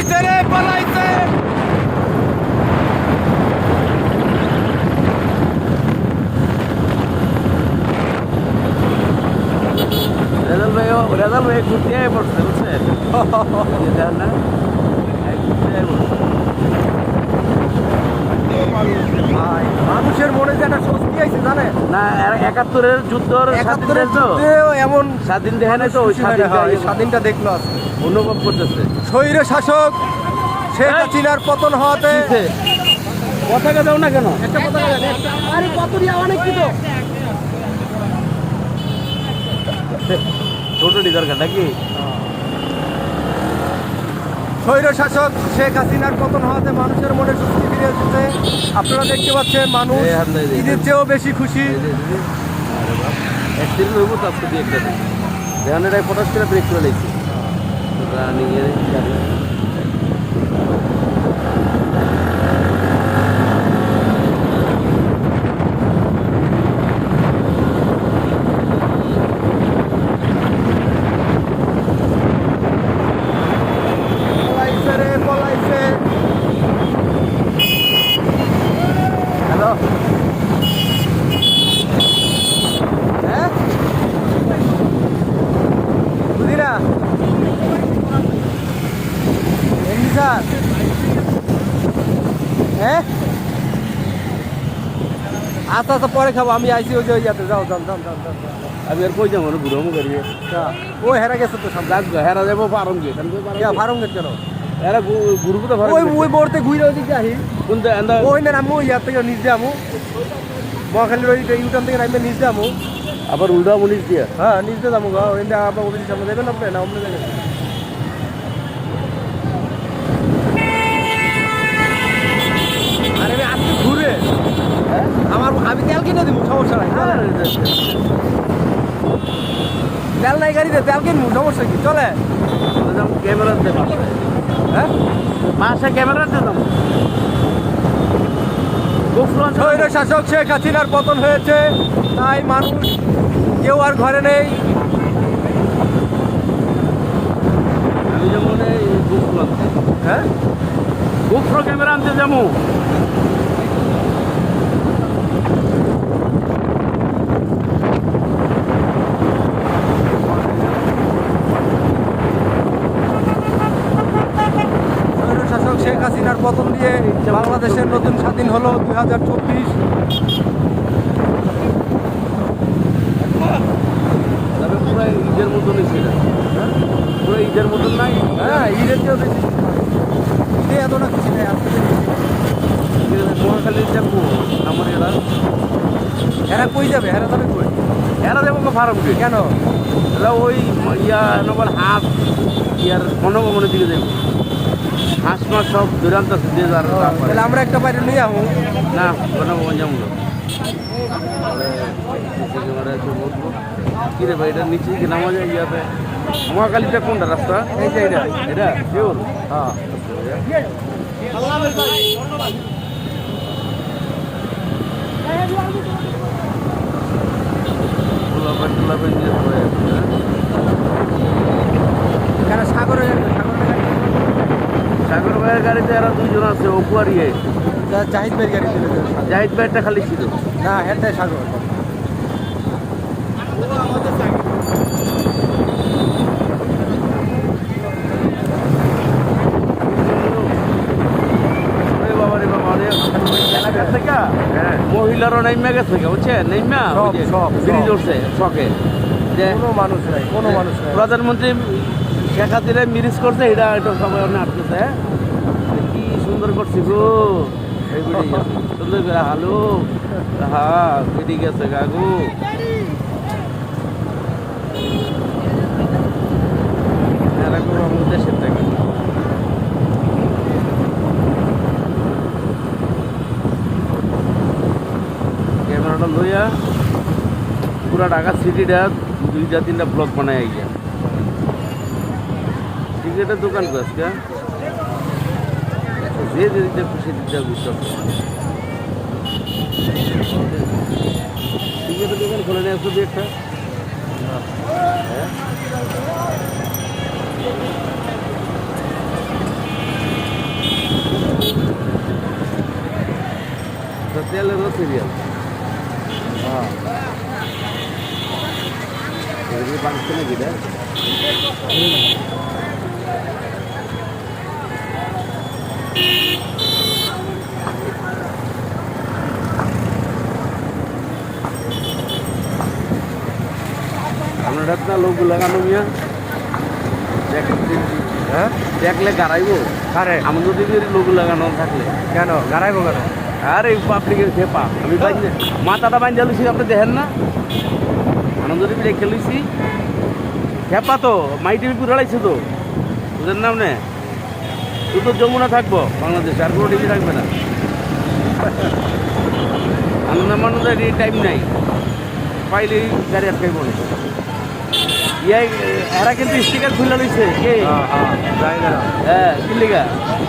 পালাইছে রে, পালাইছে। রেজাল ভাই ঘুরতে পড়ছে বুঝছেন না মানুষের মনে যে একটা স্বস্তি আছে জানে না ৭১-এর যুদ্ধর এমন স্বাধীন দেখে নাই তো ওই স্বাধীনটা দেখলো আজকে অনুভব করতেছে স্বৈর শাসক শেখ হাসিনার পতন হওয়াতে পতাকা দাও না কেন একটা পতাকা দেন, একটা। আরে কত দিয়া অনেক কি তো ছোট দরকার নাকি স্বৈর শাসক শেখ হাসিনার পতন হওয়াতে মানুষের মনে স্বস্তি ফিরে এসেছে। আপনারা দেখতে পাচ্ছেন মানুষ ঈদের চেয়েও বেশি খুশি। পটাশ করে ব্রেক করে লেগেছি পলাইছে রে, পলাইছে। হ্যালো, হ্যাঁ বুঝি না এমনি স্যার, হ্যাঁ আচ্ছা আচ্ছা পরে খাবো, আমি আইসি ওই যে ওই যাতে যাও যান যান যান যান যান। আমি আর কই যাবো ঘুরো করিয়ে ও হেরা গেছে তো সামনে লাগবে হেরা যাবো ফার্ম গেট ফার্ম গেট কেন এরা ঘুরবো তো ওই ওই মোড়তে ঘুরে ওই দিকে আহি কোনটা ওই না আমি ওই ইয়ার থেকে নিচ যাবো মহাখালীর ওই ইউটার্ন থেকে নামবে নিচ যাবো আবার উল্টা মুনিশ দিয়ে হ্যাঁ নিচ দিয়ে যাবো গা ওই আপনার অফিসের সামনে দেবেন আপনি না অন্য জায়গায় আরে আপনি ঘুরে হ্যাঁ আমি তেল কিনে দিব সমস্যা নাই তেল নাই গাড়িতে তেল কিনবো সমস্যা কি চলে ক্যামেরাতে হ্যাঁ পাশে ক্যামেরাতে দাম স্বৈর শাসক শেখ হাসিনার পতন হয়েছে তাই মানুষ কেউ আর ঘরে নেই। আমি যেমন গোপ্রো আনতে হ্যাঁ গোপ্রো ক্যামেরা আনতে যাবো শাসক শেখ হাসিনার পতন দিয়ে বাংলাদেশের নতুন স্বাধীন হলো 2024। তবে পুরো ঈদের মতনই ছিল পুরো ঈদের মতন নাই হ্যাঁ ঈদের চেয়েও বেশি ঈদে এত না খুশি নেই আজকে মহাখালীর যাবো আমার এরা কই যাবে এরা যাবে কই এরা যাবো ফার্ম গেট কেন এরা ওই ইয়া নবার হাঁস ইয়ার বনভবনের দিকে যাবো হাঁস মাছ সব দুরান্ত দিয়ে যাওয়ার তাহলে আমরা একটা বাইরে নিয়ে যাবো না বনভবন যাবো কি রে ভাই এটা নিচে কি নামা যায় ইয়াতে মহাকালীটা কোনটা রাস্তা এই যে এটা এটা শিওর হ্যাঁ কেন সাগরে সাগর ভাইয়ের গাড়িতে এরা দুইজন আছে অপু আর ইয়ে জাহিদ ভাইয়ের গাড়ি ছিল জাহিদ ভাইটা খালি ছিল না হেঁটে সাগর মহিলারও নেমে গেছে বুঝছেন নেমা ব্রিজ উঠছে শখে যে মানুষ নাই কোনো মানুষ নাই প্রধানমন্ত্রী শেখ হাসিনা মিরিজ করছে এটা একটু সবাই অনেক আটকেছে কি সুন্দর করছি গো এই বেরিয়ে গেছে সুন্দর করে হালো হ্যাঁ বেরিয়ে গেছে গাগু এরকম আমাদের দেশের থেকে ক্যামেরাটা লইয়া পুরা ঢাকা সিটিটা 2-3টা ব্লক বানায় গিয়া টিকিটের দোকান কো আজকে যে দিতে খুশি দিতে বুঝতে টিকিটের দোকান খুলে নিয়ে আসবি একটা তেলেরও সিরিয়াল হ্যাঁ পাকিস্তানে গিয়ে আপনার হাত না লোক লাগানো মিয়া হ্যাঁ দেখলে গাড়াইবো কারে আমাদের যদি লোক লাগানো থাকলে কেন গাড়াইবো কেন আরে পাবলিকের খেপা আমি মাথাটা বাইন জ্বালিয়েছি আপনি দেখেন না আনন্দ টিভি রেখে লইছি খেপা তো মাই টিভি পুরালাইছে তো বুঝেন না আপনি শুধু যমুনা থাকবো বাংলাদেশে আর কোনো টিভি থাকবে না আনন্দ মানুষের টাইম নাই পাইলেই গাড়ি আটকাই পড়ে এরা কিন্তু স্টিকার খুলে লইছে কে হ্যাঁ হ্যাঁ যাই না হ্যাঁ কি লিগা